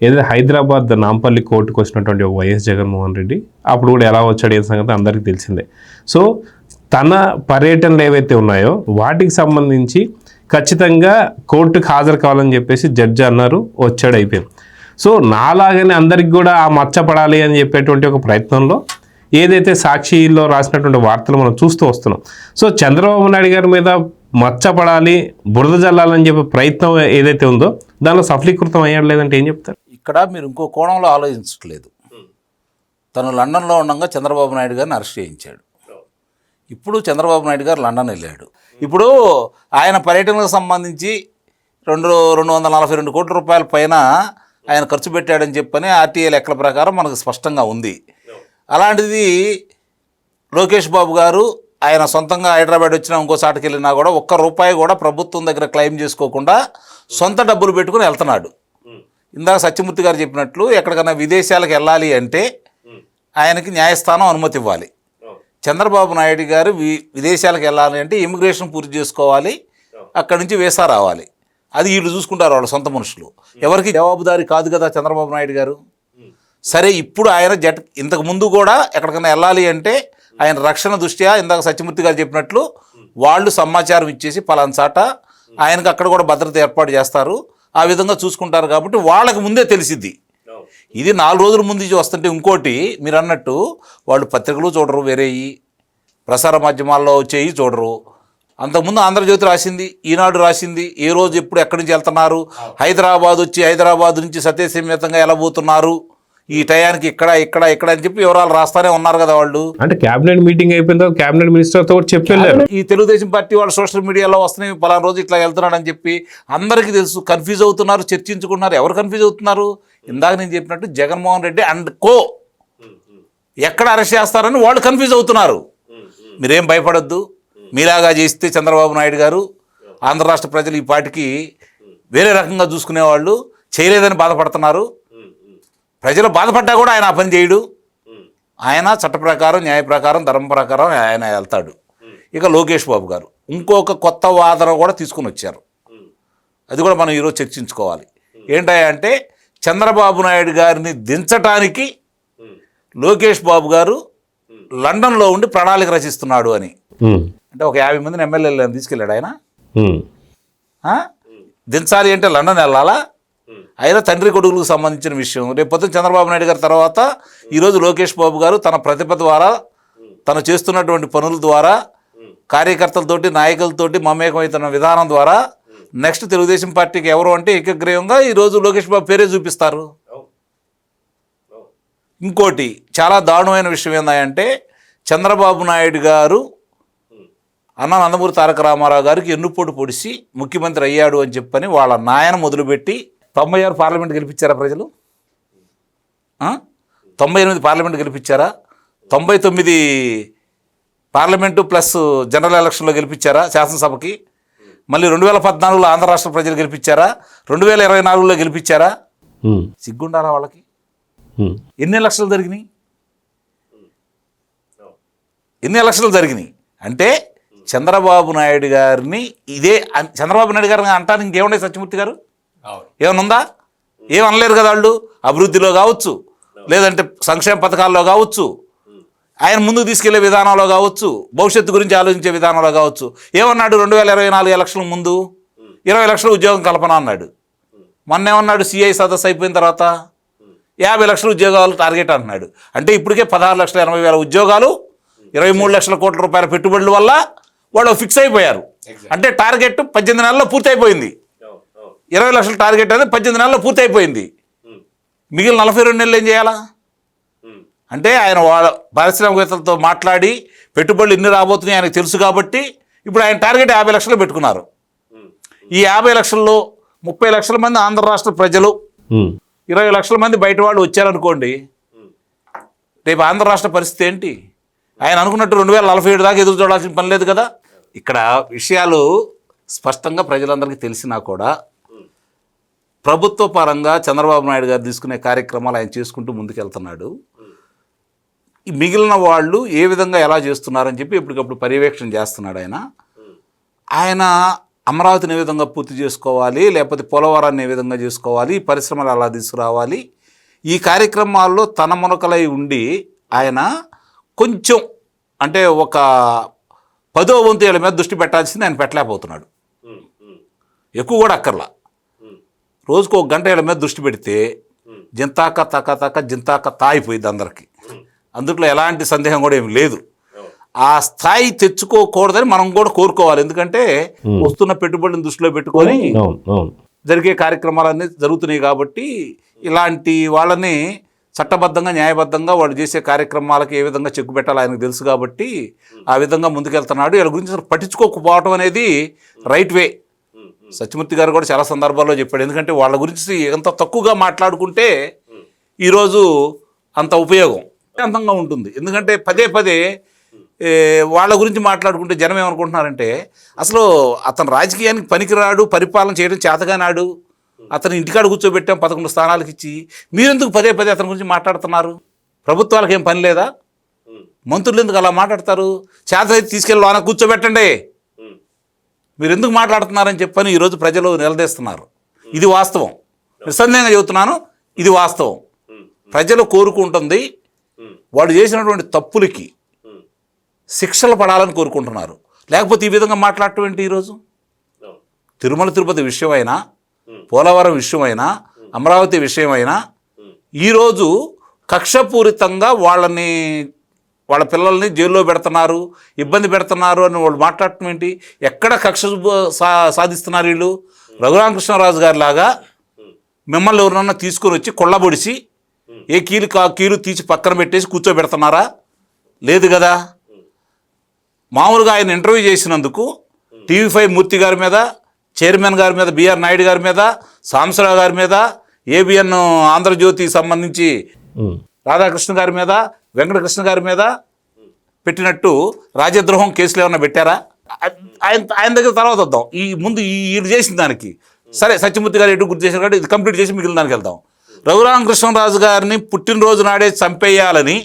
ఏదైతే హైదరాబాద్ నాంపల్లి కోర్టుకు వచ్చినటువంటి ఒక వైఎస్ జగన్మోహన్ రెడ్డి అప్పుడు కూడా ఎలా వచ్చాడు ఏ సంగతి అందరికీ తెలిసిందే. సో తన పర్యటనలు ఏవైతే ఉన్నాయో వాటికి సంబంధించి ఖచ్చితంగా కోర్టుకు హాజరు కావాలని చెప్పేసి జడ్జి అన్నారు, వచ్చాడు, అయిపోయింది. సో నాలాగానే అందరికి కూడా ఆ మచ్చపడాలి అని చెప్పేటువంటి ఒక ప్రయత్నంలో ఏదైతే సాక్షిలో రాసినటువంటి వార్తలు మనం చూస్తూ వస్తున్నాం. సో చంద్రబాబు నాయుడు గారి మీద మచ్చపడాలి, బురద జల్లాలని చెప్పే ప్రయత్నం ఏదైతే ఉందో దానిలో సఫలీకృతం అయ్యాడు లేదంటే ఏం చెప్తారు? ఇక్కడ మీరు ఇంకో కోణంలో ఆలోచించట్లేదు. తను లండన్లో ఉండగా చంద్రబాబు నాయుడు గారిని అరెస్ట్ చేయించాడు. ఇప్పుడు చంద్రబాబు నాయుడు గారు లండన్ వెళ్ళాడు. ఇప్పుడు ఆయన పర్యటనకు సంబంధించి 242 కోట్ల రూపాయల పైన ఆయన ఖర్చు పెట్టాడని చెప్పని ఆర్టీఐ లెక్కల ప్రకారం మనకు స్పష్టంగా ఉంది. అలాంటిది లోకేష్ బాబు గారు ఆయన సొంతంగా హైదరాబాద్ వచ్చినా ఇంకో చాటుకి వెళ్ళినా కూడా ఒక్క రూపాయి కూడా ప్రభుత్వం దగ్గర క్లెయిమ్ చేసుకోకుండా సొంత డబ్బులు పెట్టుకుని వెళ్తున్నాడు. ఇందాక సత్యమూర్తి గారు చెప్పినట్లు ఎక్కడికైనా విదేశాలకు వెళ్ళాలి అంటే ఆయనకి న్యాయస్థానం అనుమతి ఇవ్వాలి. చంద్రబాబు నాయుడు గారు విదేశాలకు వెళ్ళాలి అంటే ఇమిగ్రేషన్ పూర్తి చేసుకోవాలి, అక్కడి నుంచి వీసా రావాలి. అది వీళ్ళు చూసుకుంటారు, వాళ్ళ సొంత మనుషులు. ఎవరికి జవాబుదారీ కాదు కదా చంద్రబాబు నాయుడు గారు. సరే, ఇప్పుడు ఆయన ఇంతకు ముందు కూడా ఎక్కడికైనా వెళ్ళాలి అంటే ఆయన రక్షణ దృష్ట్యా ఇందాక సత్యమూర్తి గారు చెప్పినట్లు వాళ్ళు సమాచారం ఇచ్చేసి పలానా చాట ఆయనకు అక్కడ కూడా భద్రత ఏర్పాటు చేస్తారు, ఆ విధంగా చూసుకుంటారు. కాబట్టి వాళ్ళకి ముందే తెలిసిద్ది. ఇది 4 రోజుల ముందు వస్తుంటే ఇంకోటి మీరు అన్నట్టు వాళ్ళు పత్రికలు చూడరు, వేరేయి ప్రసార మాధ్యమాల్లో వచ్చేవి చూడరు. అంతకుముందు ఆంధ్రజ్యోతి రాసింది, ఈనాడు రాసింది, ఏ రోజు ఎప్పుడు ఎక్కడి నుంచి వెళ్తున్నారు, హైదరాబాద్ వచ్చి హైదరాబాద్ నుంచి సత్యసమేతంగా ఎలా పోతున్నారు, ఈ టయానికి ఇక్కడ ఇక్కడ ఇక్కడ అని చెప్పి వివరాలు రాస్తానే ఉన్నారు కదా వాళ్ళు. అంటే క్యాబినెట్ మీటింగ్ అయిపోయిన తర్వాత క్యాబినెట్ మినిస్టర్తో చెప్పారు. ఈ తెలుగుదేశం పార్టీ వాళ్ళు సోషల్ మీడియాలో వస్తున్నాయి, పలానా రోజు ఇట్లా వెళ్తున్నాడు అని చెప్పి అందరికీ తెలుసు. కన్ఫ్యూజ్ అవుతున్నారు, చర్చించుకుంటున్నారు. ఎవరు కన్ఫ్యూజ్ అవుతున్నారు? ఇందాక నేను చెప్పినట్టు జగన్మోహన్ రెడ్డి అండ్ కో ఎక్కడ అరెస్ట్ చేస్తారని వాళ్ళు కన్ఫ్యూజ్ అవుతున్నారు. మీరేం భయపడొద్దు, మీలాగా చేస్తే చంద్రబాబు నాయుడు గారు ఆంధ్ర రాష్ట్ర ప్రజలు ఈ పార్టీకి వేరే రకంగా చూసుకునేవాళ్ళు, చేయలేదని బాధపడుతున్నారు. ప్రజలు బాధపడ్డా కూడా ఆయన ఆ పని చేయడు. ఆయన చట్ట ప్రకారం, న్యాయ ప్రకారం, ధర్మ ప్రకారం ఆయన వెళ్తాడు. ఇక లోకేష్ బాబు గారు ఇంకొక కొత్త వాదన కూడా తీసుకుని వచ్చారు. అది కూడా మనం ఈరోజు చర్చించుకోవాలి. ఏంటంటే చంద్రబాబు నాయుడు గారిని దించటానికి లోకేష్ బాబు గారు లండన్లో ఉండి ప్రణాళిక రచిస్తున్నాడు అని. అంటే ఒక 50 మందిని ఎమ్మెల్యేలను తీసుకెళ్ళాడు ఆయన. దించాలి అంటే లండన్ వెళ్ళాలా? అయినా తండ్రి కొడుకులకు సంబంధించిన విషయం. రేపు పొద్దున చంద్రబాబు నాయుడు గారి తర్వాత ఈరోజు లోకేష్ బాబు గారు తన ప్రతిభ ద్వారా, తను చేస్తున్నటువంటి పనుల ద్వారా, కార్యకర్తలతోటి, నాయకులతోటి మమేకమవుతున్న విధానం ద్వారా నెక్స్ట్ తెలుగుదేశం పార్టీకి ఎవరు అంటే ఏకగ్రీవంగా ఈరోజు లోకేష్ బాబు పేరే చూపిస్తారు. ఇంకోటి చాలా దారుణమైన విషయం ఏంటంటే చంద్రబాబు నాయుడు గారు అన్న నందమూరి తారక రామారావు గారికి ఎన్నుపోటు పొడిచి ముఖ్యమంత్రి అయ్యాడు అని చెప్పని వాళ్ళ నాయన మొదలుపెట్టి 96 పార్లమెంట్ గెలిపించారా ప్రజలు? 98 పార్లమెంట్ గెలిపించారా? 99 పార్లమెంటు ప్లస్ జనరల్ ఎలక్షన్లో గెలిపించారా శాసనసభకి? మళ్ళీ 2014లో ఆంధ్ర రాష్ట్ర ప్రజలు గెలిపించారా? 2024లో గెలిపించారా? సిగ్గుండాలా వాళ్ళకి? ఎన్ని ఎలక్షన్లు జరిగినాయి? ఎన్ని ఎలక్షన్లు జరిగినాయి? అంటే చంద్రబాబు నాయుడు గారిని చంద్రబాబు నాయుడు గారిని అంటారు. ఇంకేముండే సత్యమూర్తి గారు ఏమనుందా? ఏమనలేరు కదా వాళ్ళు. అభివృద్ధిలో కావచ్చు, లేదంటే సంక్షేమ పథకాల్లో కావచ్చు, ఆయన ముందుకు తీసుకెళ్లే విధానంలో కావచ్చు, భవిష్యత్తు గురించి ఆలోచించే విధానంలో కావచ్చు. ఏమన్నాడు 2024 ఎలక్షన్ల ముందు 20 లక్షల ఉద్యోగం కల్పన అన్నాడు. మొన్న ఏమన్నాడు సిఐ సదస్సు అయిపోయిన తర్వాత 50 లక్షల ఉద్యోగాలు టార్గెట్ అంటున్నాడు. అంటే ఇప్పటికే 16,80,000 ఉద్యోగాలు, 23 లక్షల కోట్ల రూపాయల పెట్టుబడుల వల్ల వాళ్ళు ఫిక్స్ అయిపోయారు. అంటే టార్గెట్ 18 నెలల్లో పూర్తి అయిపోయింది. 20 లక్షల టార్గెట్ అనేది 18 నెలల్లో పూర్తి అయిపోయింది. మిగిలిన 42 నెలలు ఏం చేయాలా? అంటే ఆయన వాళ్ళ పారిశ్రామికవేత్తలతో మాట్లాడి పెట్టుబడులు ఎన్ని రాబోతున్నాయి ఆయనకు తెలుసు. కాబట్టి ఇప్పుడు ఆయన టార్గెట్ 50 లక్షలు పెట్టుకున్నారు. ఈ 50 లక్షల్లో 30 లక్షల మంది ఆంధ్ర రాష్ట్ర ప్రజలు, 20 లక్షల మంది బయట వాళ్ళు వచ్చారనుకోండి, రేపు ఆంధ్ర రాష్ట్ర పరిస్థితి ఏంటి? ఆయన అనుకున్నట్టు 2047 దాకా ఎదురు చూడాల్సిన పని లేదు కదా. ఇక్కడ విషయాలు స్పష్టంగా ప్రజలందరికీ తెలిసినా కూడా ప్రభుత్వ పరంగా చంద్రబాబు నాయుడు గారు తీసుకునే కార్యక్రమాలు ఆయన చేసుకుంటూ ముందుకెళ్తున్నాడు. ఈ మిగిలిన వాళ్ళు ఏ విధంగా ఎలా చేస్తున్నారని చెప్పి ఎప్పటికప్పుడు పర్యవేక్షణ చేస్తున్నాడు ఆయన. అమరావతిని ఏ విధంగా పూర్తి చేసుకోవాలి, లేకపోతే పోలవరాన్ని ఏ విధంగా చేసుకోవాలి, పరిశ్రమలు ఎలా తీసుకురావాలి, ఈ కార్యక్రమాల్లో తన మునకలై ఉండి ఆయన కొంచెం అంటే ఒక 10వ వంతు ఏళ్ళ మీద దృష్టి పెట్టాల్సింది ఆయన పెట్టలేకపోతున్నాడు. ఎక్కువ కూడా అక్కర్లా, రోజుకు 1 గంట ఏళ్ళ మీద దృష్టి పెడితే జింతాక తక జింతాక తాయిపోయింది అందరికీ. అందుట్లో ఎలాంటి సందేహం కూడా ఏమి లేదు. ఆ స్థాయి తెచ్చుకోకూడదని మనం కూడా కోరుకోవాలి. ఎందుకంటే వస్తున్న పెట్టుబడిని దృష్టిలో పెట్టుకొని జరిగే కార్యక్రమాలన్నీ జరుగుతున్నాయి కాబట్టి ఇలాంటి వాళ్ళని చట్టబద్ధంగా న్యాయబద్ధంగా వాళ్ళు చేసే కార్యక్రమాలకు ఏ విధంగా చెక్కు పెట్టాలో ఆయనకు తెలుసు కాబట్టి ఆ విధంగా ముందుకెళ్తున్నాడు. వీళ్ళ గురించి అసలు పట్టించుకోకపోవటం అనేది రైట్ వే. సత్యమూర్తి గారు కూడా చాలా సందర్భాల్లో చెప్పాడు. ఎందుకంటే వాళ్ళ గురించి ఎంత తక్కువగా మాట్లాడుకుంటే ఈరోజు అంత ఉపయోగం అంతంగా ఉంటుంది. ఎందుకంటే పదే పదే వాళ్ళ గురించి మాట్లాడుకుంటే జనం ఏమనుకుంటున్నారంటే అసలు అతను రాజకీయానికి పనికిరాడు, పరిపాలన చేయడం చేతగానాడు, అతను ఇంటికాడ కూర్చోబెట్టాం 11 స్థానాలకు ఇచ్చి, మీరెందుకు పదే పదే అతని గురించి మాట్లాడుతున్నారు? ప్రభుత్వాలకు ఏం పని లేదా? మంత్రులు ఎందుకు అలా మాట్లాడతారు? చేతనైతే తీసుకెళ్ళి లోన కూర్చోబెట్టండి, మీరు ఎందుకు మాట్లాడుతున్నారని చెప్పని ఈరోజు ప్రజలు నిలదీస్తున్నారు. ఇది వాస్తవం, నిస్సందేహంగా చెబుతున్నాను, ఇది వాస్తవం. ప్రజలు కోరుకుంటుంది వాడు చేసినటువంటి తప్పులకి శిక్షలు పడాలని కోరుకుంటున్నారు. లేకపోతే ఈ విధంగా మాట్లాడటం ఏంటి? ఈరోజు తిరుమల తిరుపతి విషయమైనా, పోలవరం విషయమైనా, అమరావతి విషయమైనా ఈరోజు కక్షపూరితంగా వాళ్ళ పిల్లల్ని జైల్లో పెడుతున్నారు, ఇబ్బంది పెడుతున్నారు అని వాళ్ళు మాట్లాడటం ఏంటి? ఎక్కడ కక్ష సాధిస్తున్నారు వీళ్ళు? రఘురామకృష్ణరాజు గారి లాగా మిమ్మల్ని ఎవరినన్నా తీసుకొని వచ్చి కొల్లబొడిసి ఏ కీలు తీసి పక్కన పెట్టేసి కూర్చోబెడుతున్నారా? లేదు కదా. మామూలుగా ఆయన ఇంటర్వ్యూ చేసినందుకు TV5 మూర్తి గారి మీద, చైర్మన్ గారి మీద, బిఆర్ నాయుడు గారి మీద, సాంబశివరావు గారి మీద, ABN ఆంధ్రజ్యోతికి సంబంధించి రాధాకృష్ణ గారి మీద, వెంకటకృష్ణ గారి మీద పెట్టినట్టు రాజద్రోహం కేసులు ఏమన్నా పెట్టారా? ఆయన దగ్గర తర్వాత వద్దాం. ముందు వీళ్ళు చేసిన దానికి సరే సత్యమూర్తి గారు ఎటు గుర్తు చేశారు కాబట్టి ఇది కంప్లీట్ చేసి మిగిలిన దానికి వెళ్దాం. రఘురామకృష్ణరాజు గారిని పుట్టినరోజు నాడే చంపేయాలని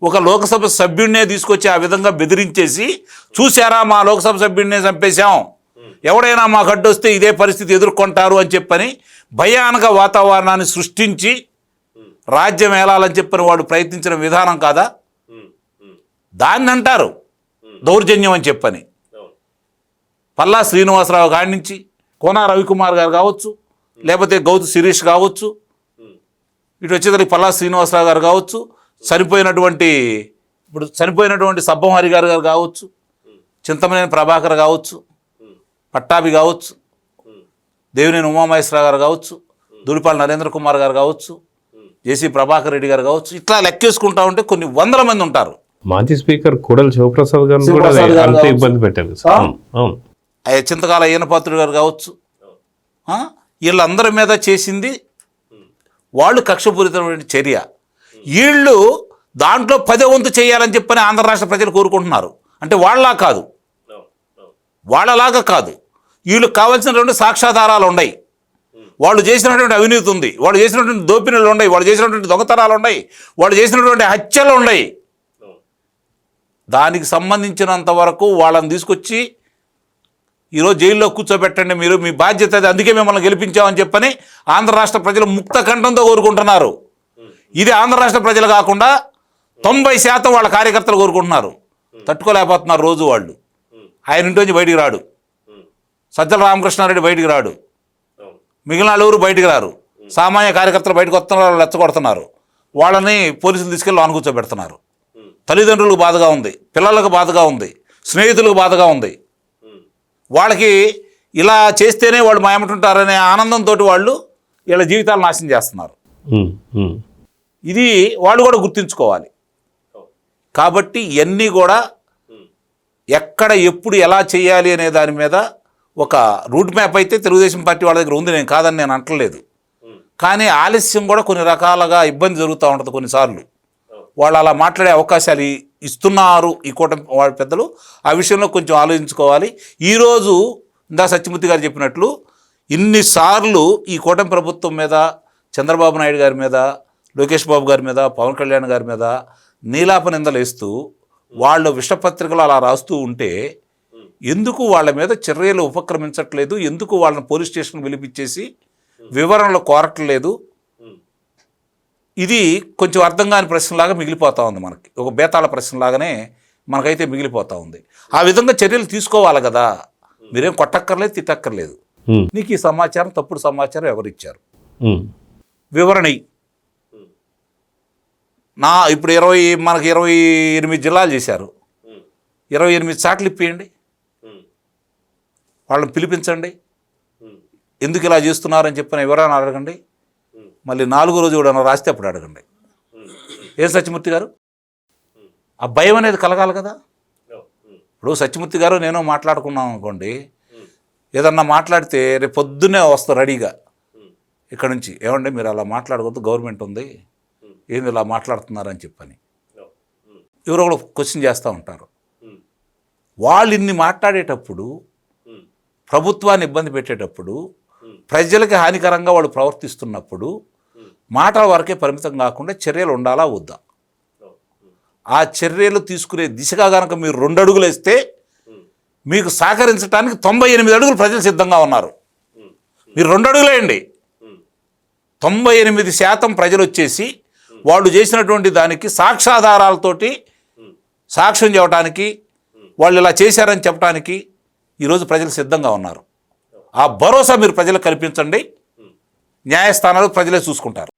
ఒక లోకసభ సభ్యుడినే తీసుకొచ్చి ఆ విధంగా బెదిరించేసి, చూశారా మా లోకసభ సభ్యుడినే చంపేశాం, ఎవడైనా మాకు అడ్డు వస్తే ఇదే పరిస్థితి ఎదుర్కొంటారు అని చెప్పని భయానక వాతావరణాన్ని సృష్టించి రాజ్యం ఏలాలని చెప్పని వాడు ప్రయత్నించిన విధానం కాదా? దాన్ని అంటారు దౌర్జన్యం అని చెప్పని. పల్లా శ్రీనివాసరావు గారి నుంచి కోన రవికుమార్ గారు కావచ్చు, లేకపోతే గౌతు శిరీష్ కావచ్చు, ఇటు వచ్చేసరికి పల్లా శ్రీనివాసరావు గారు కావచ్చు, చనిపోయినటువంటి సబ్బం గారు కావచ్చు, చింతమనేని ప్రభాకర్ కావచ్చు, పట్టాభి కావచ్చు, దేవినేని ఉమామహేశ్వరరావు గారు కావచ్చు, దూడిపాళి నరేంద్ర కుమార్ గారు కావచ్చు, జేసీ ప్రభాకర్ రెడ్డి గారు కావచ్చు, ఇట్లా లెక్కేసుకుంటా ఉంటే కొన్ని వందల మంది ఉంటారు. మాజీ స్పీకర్ కోడెల శివప్రసాద్ గారిని కూడా అంతే ఇబ్బంది పెట్టారు. చింతకాల ఈయనపాత్రుడు గారు కావచ్చు, వీళ్ళందరి మీద చేసింది వాళ్ళు కక్షపూరితమైన చర్య. వీళ్ళు దాంట్లో 10వ వంతు చేయాలని చెప్పని ఆంధ్ర రాష్ట్ర ప్రజలు కోరుకుంటున్నారు. అంటే వాళ్ళలాగా కాదు, వీళ్ళు కావాల్సినటువంటి సాక్ష్యాధారాలు ఉన్నాయి, వాళ్ళు చేసినటువంటి అవినీతి ఉంది, వాళ్ళు చేసినటువంటి దోపిడీలు ఉన్నాయి, వాళ్ళు చేసినటువంటి దొంగతనాలు ఉన్నాయి, వాళ్ళు చేసినటువంటి హత్యలు ఉన్నాయి. దానికి సంబంధించినంత వరకు వాళ్ళని తీసుకొచ్చి ఈరోజు జైల్లో కూర్చోబెట్టండి, మీరు మీ బాధ్యత అది, అందుకే మిమ్మల్ని గెలిపించామని చెప్పని ఆంధ్ర రాష్ట్ర ప్రజలు ముక్త కంఠంతో కోరుకుంటున్నారు. ఇది ఆంధ్ర రాష్ట్ర ప్రజలు కాకుండా 90% వాళ్ళ కార్యకర్తలు కోరుకుంటున్నారు. తట్టుకోలేకపోతున్నారు రోజు వాళ్ళు. ఆయన ఇంటి బయటికి రాడు, సజ్జల రామకృష్ణారెడ్డి బయటికి రాడు, మిగిలిన వాళ్ళెవరు బయటికి రారు. సామాన్య కార్యకర్తలు బయటకు వస్తున్నారు, వాళ్ళు రెచ్చగొడుతున్నారు, వాళ్ళని పోలీసులు తీసుకెళ్ళి లోన కూర్చోబెడుతున్నారు. తల్లిదండ్రులకు బాధగా ఉంది, పిల్లలకు బాధగా ఉంది, స్నేహితులకు బాధగా ఉంది. వాళ్ళకి ఇలా చేస్తేనే వాళ్ళు మాయమంటుంటారనే ఆనందంతో వాళ్ళు వీళ్ళ జీవితాలు నాశనం చేస్తున్నారు. ఇది వాళ్ళు కూడా గుర్తుంచుకోవాలి. కాబట్టి ఇవన్నీ కూడా ఎక్కడ ఎప్పుడు ఎలా చేయాలి అనే దాని మీద ఒక రూట్ మ్యాప్ అయితే తెలుగుదేశం పార్టీ వాళ్ళ దగ్గర ఉంది, నేను కాదని నేను అంటలేదు. కానీ ఆలస్యం కూడా కొన్ని రకాలుగా ఇబ్బంది జరుగుతూ ఉంటుంది కొన్నిసార్లు. వాళ్ళు అలా మాట్లాడే అవకాశాలు ఇస్తున్నారు ఈ కూటమి వాళ్ళ పెద్దలు. ఆ విషయంలో కొంచెం ఆలోచించుకోవాలి. ఈరోజు ఇందా సత్యమూర్తి గారు చెప్పినట్లు ఇన్నిసార్లు ఈ కూటమి ప్రభుత్వం మీద, చంద్రబాబు నాయుడు గారి మీద, లోకేష్ బాబు గారి మీద, పవన్ కళ్యాణ్ గారి మీద నీలాప నిందలు వేస్తూ వాళ్ళు విషపత్రికలు అలా రాస్తూ ఉంటే ఎందుకు వాళ్ళ మీద చర్యలు ఉపక్రమించట్లేదు, ఎందుకు వాళ్ళని పోలీస్ స్టేషన్ పిలిపించేసి వివరణలు కోరట్లేదు, ఇది కొంచెం అర్థం కాని ప్రశ్నలాగా మిగిలిపోతూ ఉంది. మనకి ఒక బేతాళ ప్రశ్నలాగానే మనకైతే మిగిలిపోతూ ఉంది. ఆ విధంగా చర్యలు తీసుకోవాలి కదా, మీరేం కొట్టక్కర్లేదు, తిట్టక్కర్లేదు. నీకు ఈ సమాచారం తప్పుడు సమాచారం ఎవరిచ్చారు, వివరణ ఇప్పుడు మనకి 28 జిల్లాలు చేశారు, 28 చాట్లు ఇప్పియండి, వాళ్ళని పిలిపించండి, ఎందుకు ఇలా చేస్తున్నారని చెప్పిన వివరణ అడగండి. మళ్ళీ 4వ రోజు కూడా రాస్తే అప్పుడు అడగండి. ఏం సత్యమూర్తి గారు, ఆ భయం అనేది కలగాలి కదా. ఇప్పుడు సత్యమూర్తి గారు నేను మాట్లాడుకున్నాం అనుకోండి, ఏదన్నా మాట్లాడితే రేపు పొద్దున్నే వస్తారు రెడీగా ఇక్కడ నుంచి, ఏమండి మీరు అలా మాట్లాడకూడదు, గవర్నమెంట్ ఉంది, ఏంది ఇలా మాట్లాడుతున్నారని చెప్పని ఎవరో కూడా క్వశ్చన్ చేస్తూ ఉంటారు. వాళ్ళు ఇన్ని మాట్లాడేటప్పుడు, ప్రభుత్వాన్ని ఇబ్బంది పెట్టేటప్పుడు, ప్రజలకి హానికరంగా వాళ్ళు ప్రవర్తిస్తున్నప్పుడు మాటల వరకే పరిమితం కాకుండా చర్యలు ఉండాలా వద్దా? ఆ చర్యలు తీసుకునే దిశగా కనుక మీరు 2 అడుగులు వేస్తే మీకు సహకరించడానికి 98 అడుగులు ప్రజలు సిద్ధంగా ఉన్నారు. మీరు 2 అడుగులు వేయండి, 98% ప్రజలు వచ్చేసి వాళ్ళు చేసినటువంటి దానికి సాక్ష్యాధారాలతోటి సాక్ష్యం చెప్పడానికి, వాళ్ళు ఇలా చేశారని చెప్పడానికి ఈరోజు ప్రజలు సిద్ధంగా ఉన్నారు. ఆ భరోసా మీరు ప్రజలకు కల్పించండి, న్యాయస్థానాలు ప్రజలే చూసుకుంటారు.